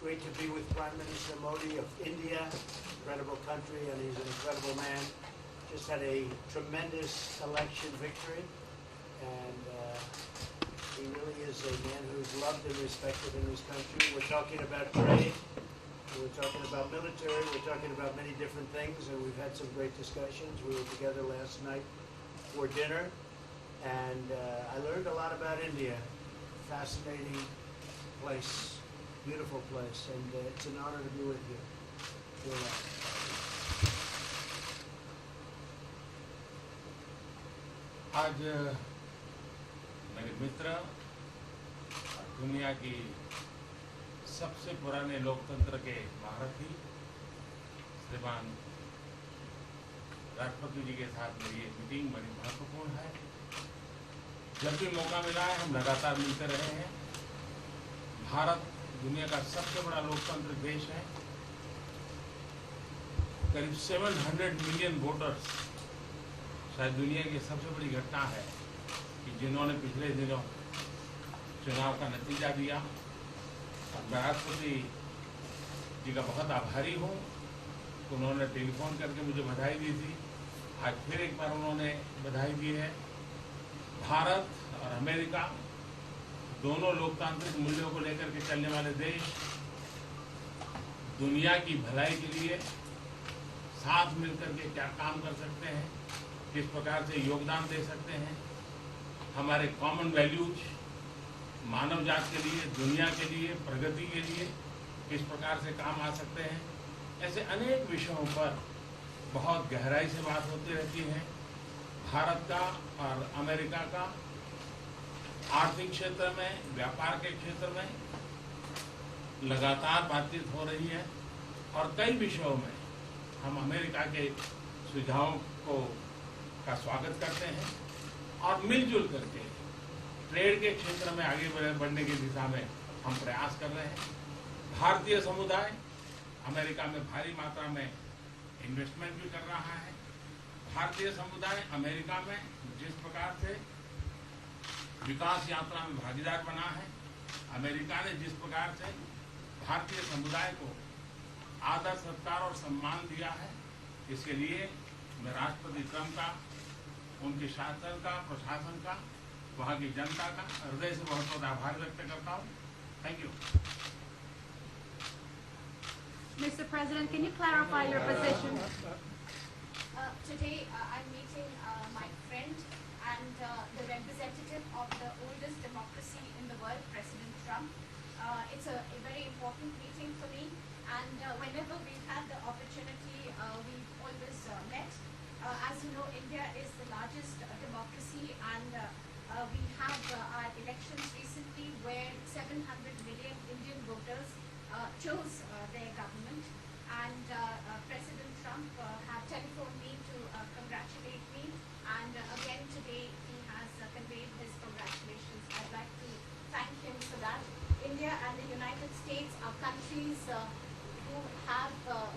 great to be with Prime Minister Modi of India, incredible country, and he's an incredible man. Just had a tremendous election victory, and he really is a man who's loved and respected in this country. We're talking about trade, we're talking about military, we're talking about many different things, and we've had some great discussions. We were together last night for dinner, and I learned a lot about India. Fascinating place, beautiful place, and it's an honor to be with you. आज मेरे मित्र दुनिया की सबसे पुराने लोकतंत्र के महारथी श्रीमान राष्ट्रपति जी के साथ मेरी ये मीटिंग बड़ी महत्वपूर्ण है। जब भी मौका मिला है हम लगातार मिलते रहे हैं। भारत दुनिया का सबसे बड़ा लोकतंत्र देश है। करीब 700 मिलियन वोटर्स, शायद दुनिया की सबसे बड़ी घटना है कि जिन्होंने पिछले दिनों चुनाव का नतीजा दिया। मैं राष्ट्रपति जी का बहुत आभारी हूँ। उन्होंने टेलीफोन करके मुझे बधाई दी थी। आज फिर एक बार उन्होंने बधाई दी है। भारत और अमेरिका दोनों लोकतांत्रिक मूल्यों को लेकर के चलने वाले देश दुनिया की भलाई के लिए साथ मिलकर के क्या काम कर सकते हैं, किस प्रकार से योगदान दे सकते हैं, हमारे कॉमन वैल्यूज मानव जात के लिए, दुनिया के लिए, प्रगति के लिए किस प्रकार से काम आ सकते हैं, ऐसे अनेक विषयों पर बहुत गहराई से बात होती रहती है। भारत का और अमेरिका का आर्थिक क्षेत्र में, व्यापार के क्षेत्र में लगातार बातचीत हो रही है और कई विषयों में हम अमेरिका के सुझावों का स्वागत करते हैं और मिलजुल करके ट्रेड के क्षेत्र में आगे बढ़ने की दिशा में हम प्रयास कर रहे हैं। भारतीय समुदाय अमेरिका में भारी मात्रा में इन्वेस्टमेंट भी कर रहा है। भारतीय समुदाय अमेरिका में जिस प्रकार से विकास यात्रा में भागीदार बना है, अमेरिका ने जिस प्रकार से भारतीय समुदाय को आदर, सत्कार और सम्मान दिया है, इसके लिए मैं राष्ट्रपति ट्रंप का, उनके शासन का, प्रशासन का, वहाँ की जनता का हृदय से बहुत बहुत आभार व्यक्त करता हूँ। Thank you. Mr. President, can you clarify your position? Today, I'm meeting my friend and the representative of the oldest democracy in the world, President Trump. It's a very important meeting for me, and whenever we've had the opportunity, we've always met. As you know, India is the largest democracy, and we have our elections recently where 700 million Indian voters chose their government, and President Trump had telephoned me to congratulate me, and again today he has conveyed his congratulations. I'd like to thank him for that. India and the United States are countries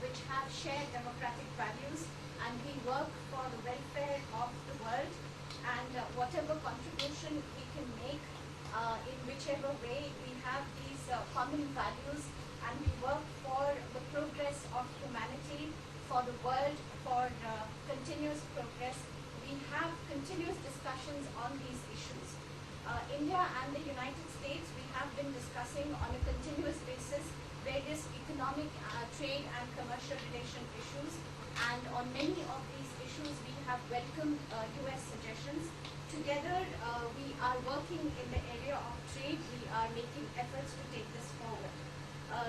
which have shared democratic values, and we work for the welfare of the world, and whatever contribution we can make in whichever way, we have these common values, and we work for the progress of humanity, for the world, for continuous progress. We have continuous discussions on these issues. India and the United States, we have been discussing on a continuous basis various economic, trade and commercial relation issues, and on many of these issues we have welcomed US suggestions. Together we are working in the area of trade. We are making efforts to take this forward.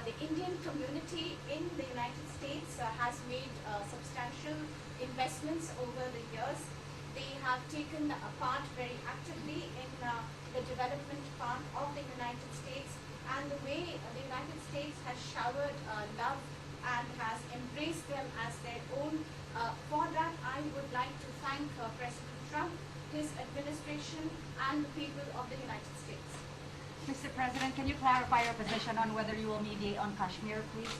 The Indian community in the United States has made substantial investments over the years. They have taken part very actively in the development part of the United States, and the way the United States has showered love and has embraced them as their own. For that, I would like to thank President Trump, his administration, and the people of the United States. Mr. President, can you clarify your position on whether you will mediate on Kashmir, please?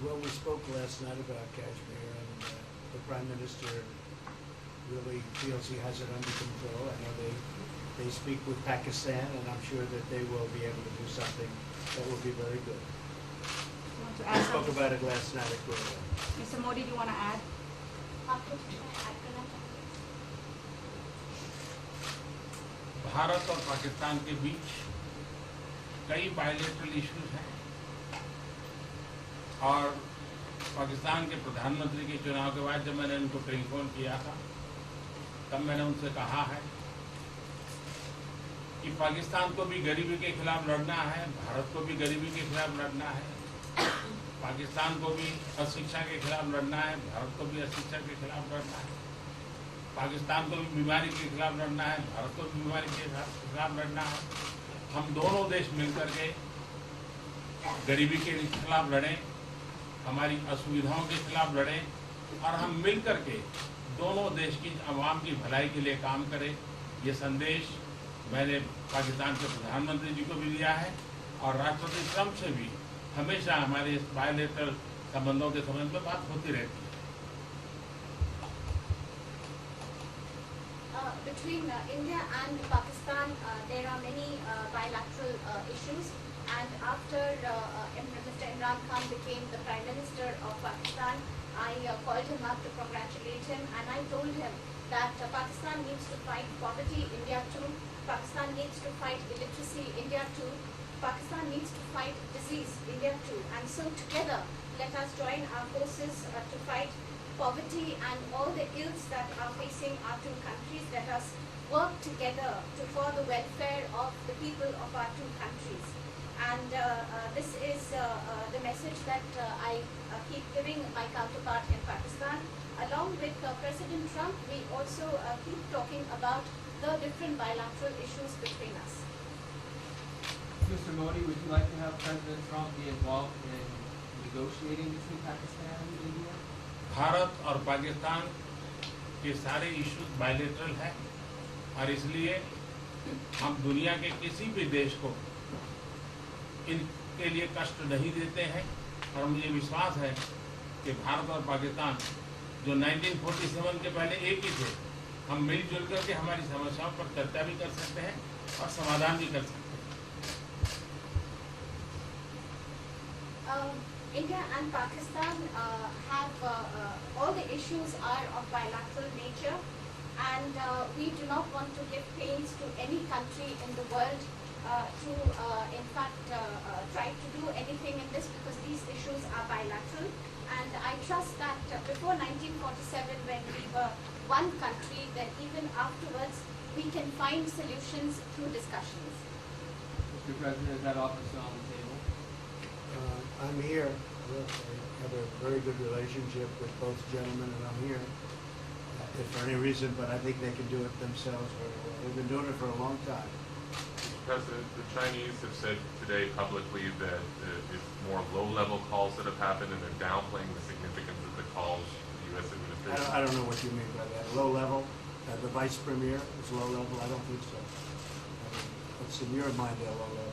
Well, we spoke last night about Kashmir, and the Prime Minister really feels he has it under control. I know they speak with Pakistan, and I'm sure that they will be able to do something That would be very good. You want to We add spoke something? about it last night at Biarritz. Mr. Modi, do you want to add? Bharat और पाकिस्तान के बीच कई bilateral issues हैं और पाकिस्तान के प्रधानमंत्री के चुनाव के बाद जब मैंने उनको टेलीफोन किया था तब मैंने उनसे कहा है कि पाकिस्तान को भी गरीबी के खिलाफ लड़ना है, भारत को भी गरीबी के खिलाफ लड़ना है, पाकिस्तान को भी अशिक्षा के खिलाफ लड़ना है, भारत को भी अशिक्षा के खिलाफ लड़ना है, पाकिस्तान को भी बीमारी के खिलाफ लड़ना है, भारत को भी बीमारी के खिलाफ लड़ना है। हम दोनों देश मिलकर के गरीबी के खिलाफ लड़ें, हमारी असुविधाओं के खिलाफ लड़ें और हम मिलकर के दोनों देश की आवाम की भलाई के लिए काम करें। ये संदेश मैंने पाकिस्तान के प्रधानमंत्री जी को भी दिया है और राष्ट्रपति ट्रंप से भी हमेशा हमारे इस बायलैटरल संबंधों के संबंध में बात होती रहती है। Between India and Pakistan, there are many bilateral issues, and after Mr. Imran Khan became the Prime Minister of Pakistan, I called him up to congratulate him, and I told him that Pakistan needs to fight poverty, India too. Pakistan needs to fight illiteracy, India too. Pakistan needs to fight disease, India too. And so together, let us join our forces to fight poverty and all the ills that are facing our two countries. Let us work together for the welfare of the people of our two countries. And this is the message that I keep giving my counterpart in Pakistan. Along with President Trump, we also keep talking about the different bilateral issues between us. Mr. Modi, would you like to have President Trump be involved in negotiating between Pakistan and India? Bharat और पाकिस्तान के सारे issues bilateral हैं और इसलिए हम दुनिया के किसी भी देश को इनके लिए कष्ट नहीं देते हैं और मुझे विश्वास है कि भारत और पाकिस्तान जो 1947 के पहले एक ही थे, हम मिलजुल करके हमारी समस्याओं पर चर्चा भी कर सकते हैं और समाधान भी कर सकते हैं। India and Pakistan have all the issues are of bilateral nature, and we do not want to give pains to any country in the world to in fact try to do anything in this, because these issues are bilateral. And I trust that before 1947, when we were one country, that even afterwards we can find solutions through discussions. Mr. President, is that offer still on the table? I'm here. I have a very good relationship with both gentlemen, and I'm here if for any reason, but I think they can do it themselves very well. They've been doing it for a long time. Mr. President, the Chinese have said today publicly that it's more low-level calls that have happened, and they're downplaying the significance of the calls to the U.S. administration. I don't know what you mean by that. Low level? The vice premier is low level? I don't think so. What's in your mind, they're low level?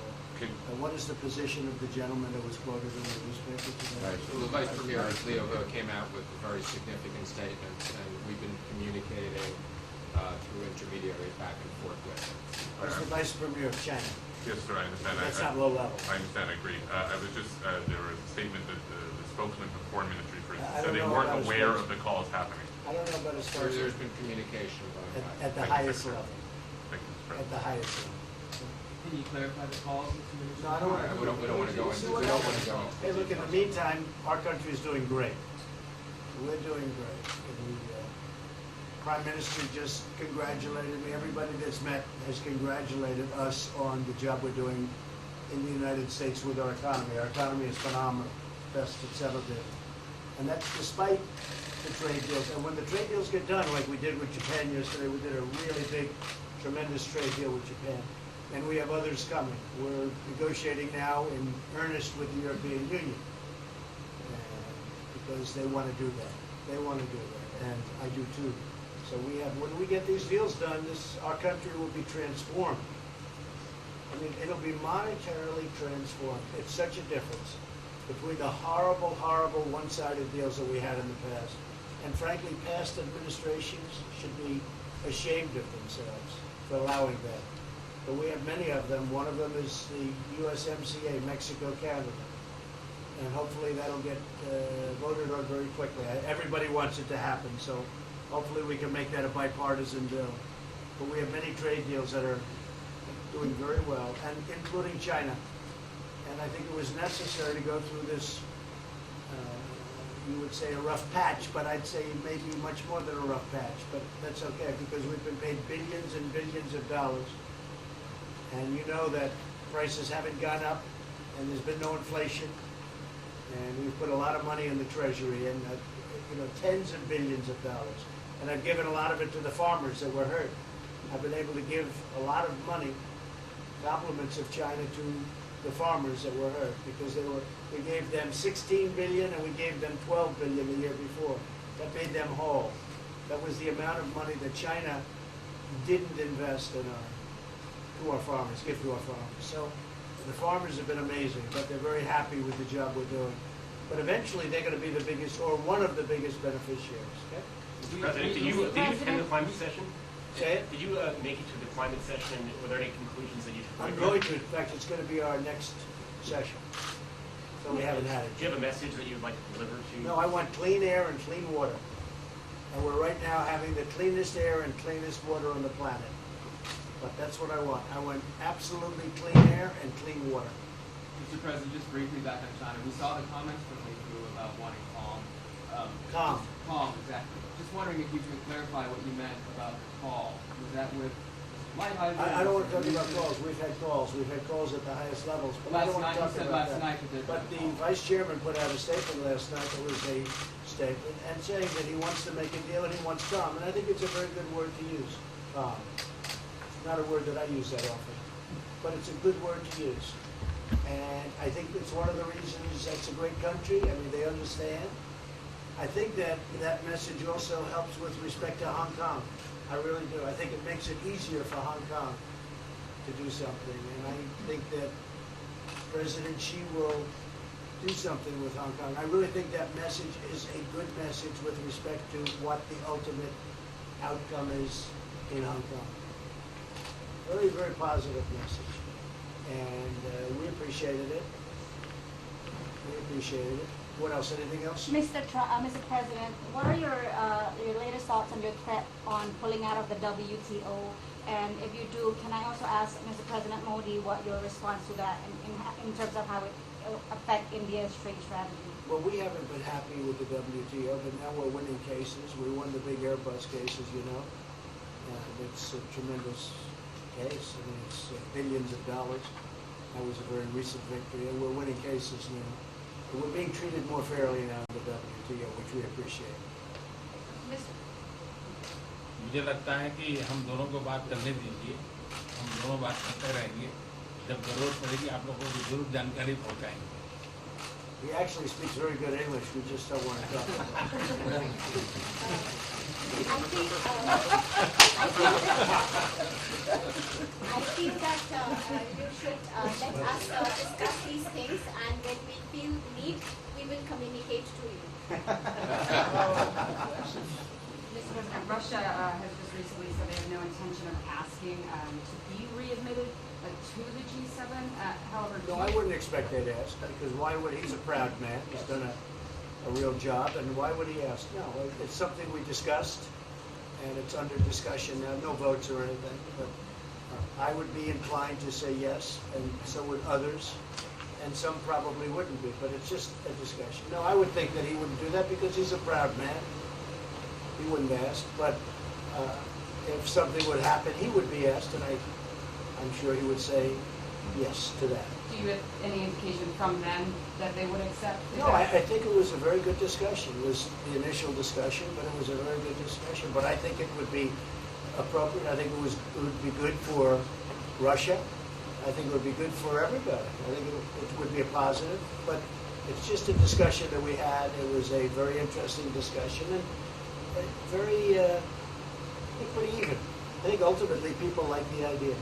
What is the position of the gentleman that was quoted in the newspaper today? Right. So the Vice Premier, Leo, came out with very significant statements, and we've been communicating through intermediaries back and forth with him. What's the vice premier of China? Yes, sir, I understand. That's not low level. I understand, I agree. I was just, there was a statement that the spokesman from the Foreign Ministry, for I instance, said don't they know weren't about his aware of spokesman. the calls happening. I don't know about his There's spokesman been communication going back. at the Thank you, highest Mr. level. Thank you, Mr. At President. the highest level. Can you clarify the calls, Mr. Minister? No, I don't want to. We don't want to go into. We don't want to go into. Hey, look, in the meantime, our country is doing great. We're doing great. The Prime Minister just congratulated me. Everybody that's met has congratulated us on the job we're doing in the United States with our economy. Our economy is phenomenal, best it's ever been. And that's despite the trade deals. And when the trade deals get done, like we did with Japan yesterday, we did a really big, tremendous trade deal with Japan. And we have others coming. We're negotiating now in earnest with the European Union because they want to do that. They want to do that, and I do too. So we have, when we get these deals done, our country will be transformed. I mean, it'll be monetarily transformed. It's such a difference between the horrible, horrible one-sided deals that we had in the past. And frankly, past administrations should be ashamed of themselves for allowing that. but we have many of them. One of them is the USMCA, Mexico, Canada. And hopefully that'll get voted on very quickly. Everybody wants it to happen, so hopefully we can make that a bipartisan bill. But we have many trade deals that are doing very well, and including China. And I think it was necessary to go through this, you would say a rough patch, but I'd say maybe much more than a rough patch. But that's okay, because we've been paid billions and billions of dollars. And you know that prices haven't gone up, and there's been no inflation. And we've put a lot of money in the Treasury, and tens of billions of dollars. And I've given a lot of it to the farmers that were hurt. I've been able to give a lot of money, compliments of China to the farmers that were hurt, because we gave them 16 billion and we gave them 12 billion the year before. That made them whole. That was the amount of money that China didn't invest in to our farmers, give to our farmers. So the farmers have been amazing, but they're very happy with the job we're doing. But eventually they're going to be the biggest, or one of the biggest beneficiaries. Okay? Mr. President, did you attend the climate session? Say it? Did you make it to the climate session? Were there any conclusions that you took? I'm going to. In fact, it's going to be our next session. So we haven't had it. Do you have a message that you would like to deliver to? No, I want clean air and clean water. And we're right now having the cleanest air and cleanest water on the planet. But that's what I want. I want absolutely clean air and clean water. Mr. President, just briefly back on China, we saw the comments from Lee about wanting calm. Calm, exactly. Just wondering if you could clarify what you meant about the call. Was that with light hydrogen? I don't want to talk about calls. We've had calls. We've had calls at the highest levels. But I don't want to talk about that. But the Vice Chairman put out a statement last night that was a statement and saying that he wants to make a deal and he wants calm. And I think it's a very good word to use, calm. It's not a word that I use that often, but it's a good word to use. And I think it's one of the reasons that's a great country. I mean, they understand. I think that message also helps with respect to Hong Kong. I really do. I think it makes it easier for Hong Kong to do something. And I think that President Xi will do something with Hong Kong. I really think that message is a good message with respect to what the ultimate outcome is in Hong Kong. Very, very positive message. And we appreciated it. We appreciated it. What else? Anything else? Mr. President, what are your latest thoughts on your threat on pulling out of the WTO? And if you do, can I also ask Mr. President Modi what your response to that in terms of how it will affect India's trade strategy? Well, we haven't been happy with the WTO, but now we're winning cases. We won the big Airbus cases, you know. It's a tremendous case. I mean, it's billions of dollars. That was a very recent victory, and we're winning cases now. And we're being treated more fairly now in the WTO, which we appreciate. मुझे लगता है कि हम दोनों को बात करने दीजिए, हम दोनों बात करते रहेंगे, जब जरूरत पड़ेगी आप लोगों को जरूर जानकारी पहुंचाएंगे. He actually speaks very good English, we just don't want to talk about it. I feel that you should let us discuss these things, and when we feel need, we will communicate to you. Mr. President, Russia has just recently said they have no intention of asking to be readmitted to the G7. However, No, I wouldn't expect they'd ask, because why would, he's a proud man, he's done a real job, and why would he ask? No, it's something we discussed, and it's under discussion now, no votes or anything, but I would be inclined to say yes, and so would others, and some probably wouldn't be, but it's just a discussion. No, I would think that he wouldn't do that because he's a proud man. He wouldn't ask, but if something would happen, he would be asked, and I'm sure he would say yes to that. do you have any indication from them that they would accept? No, I think it was a very good discussion. It was the initial discussion, but it was a very good discussion. But I think it would be appropriate. I think it would be good for Russia. I think it would be good for everybody. I think it would be a positive. But it's just a discussion that we had. It was a very interesting discussion and very, I think, pretty even. I think ultimately people like the idea.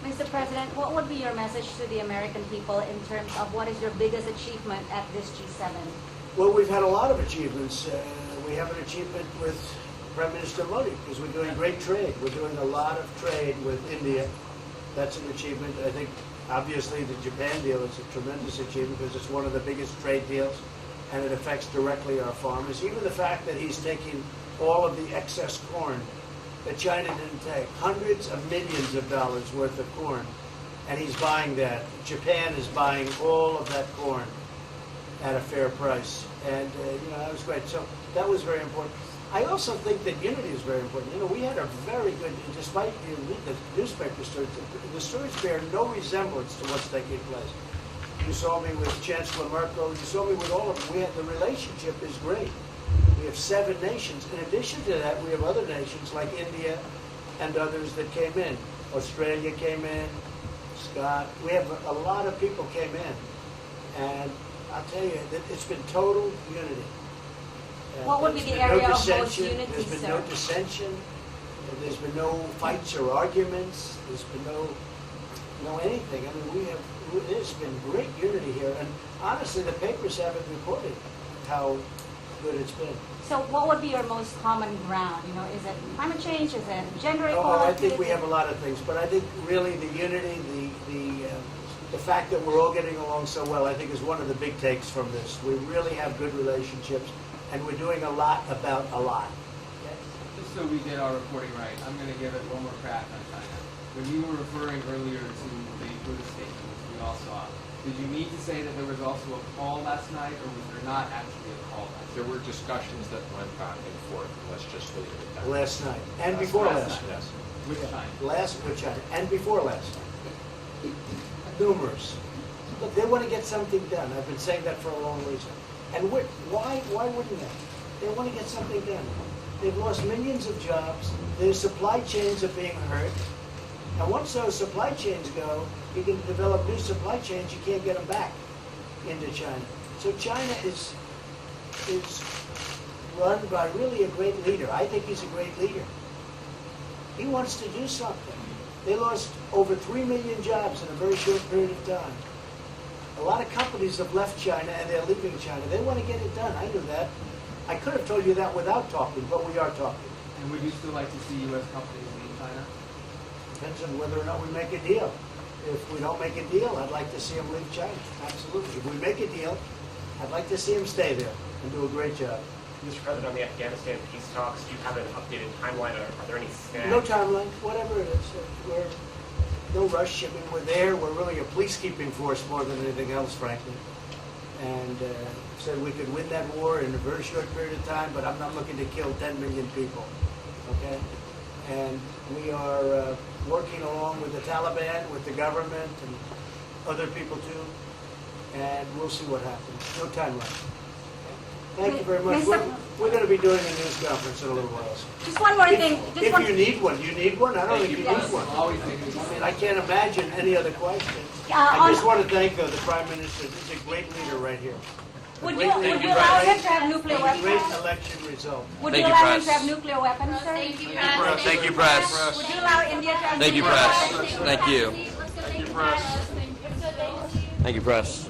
Mr. President, what would be your message to the American people in terms of what is your biggest achievement at this G7? Well, we've had a lot of achievements. We have an achievement with Prime Minister Modi because we're doing great trade. We're doing a lot of trade with India, That's an achievement. I think, obviously, the Japan deal is a tremendous achievement because it's one of the biggest trade deals, and it affects directly our farmers. Even the fact that he's taking all of the excess corn that China didn't take, hundreds of millions of dollars worth of corn, and he's buying that. Japan is buying all of that corn at a fair price, and that was great. So that was very important. I also think that unity is very important. We had a very good, despite you read the newspaper stories, the stories bear no resemblance to what's taking place. You saw me with Chancellor Merkel. You saw me with all of them. The relationship is great. We have 7 nations. In addition to that, we have other nations like India and others that came in. Australia came in, Scott. We have a lot of people came in. And I'll tell you, that it's been total unity. What would be the area of most unity, There's been sir? no dissension. There's been no fights or arguments. There's been no anything. I mean, there's been great unity here. And honestly, the papers haven't reported how good it's been. So what would be your most common ground? Is it climate change? Is it gender Oh, equality? I think we have a lot of things, but I think really the unity, the fact that we're all getting along so well, I think is one of the big takes from this. We really have good relationships, and we're doing a lot about a lot. Just so we get our reporting right, I'm going to give it one more crack on China. When you were referring earlier to the Buddhist statement, which we all saw, did you mean to say that there was also a call last night, or was there not actually a call last night? There were discussions that went back and forth. Let's just leave it at that. Last night, and before last night. Yes. Which time? Last with China, and before last night. Numerous. Look, they want to get something done. I've been saying that for a long reason. And why wouldn't they? They want to get something done. They've lost millions of jobs. Their supply chains are being hurt. And once those supply chains go, you can develop new supply chains. You can't get them back into China. So China is run by really a great leader. I think he's a great leader. He wants to do something. They lost over 3 million jobs in a very short period of time. A lot of companies have left China and they're leaving China. They want to get it done. I knew that. I could have told you that without talking, but we are talking. And would you still like to see U.S. companies leave China? Depends on whether or not we make a deal. If we don't make a deal, I'd like to see them leave China. Absolutely. If we make a deal, I'd like to see them stay there and do a great job. Mr. President, on the Afghanistan peace talks, do you have an updated timeline? Are there any snags? No timeline, whatever it is. We're no rush. I mean, we're there. We're really a peacekeeping force more than anything else, frankly. And said we could win that war in a very short period of time, but I'm not looking to kill 10 million people. Okay? And we are working along with the Taliban, with the government, and other people too. And we'll see what happens. No timeline. Thank you very much. We're going to be doing a news conference in a little while. Just one more thing. If you need one, you need one? I don't think you need one. Always thinking. I mean, I can't imagine any other question. on- I just want to thank the Prime Minister. He's a great leader right here. Would you allow him to have nuclear A great weapons? election result. Would Thank you you, allow him Press. to have nuclear weapons, sir? Thank you, Thank you, press. Would you allow India to have Thank you, nuclear press. weapons? Thank you. Thank you, press. Thank you, press.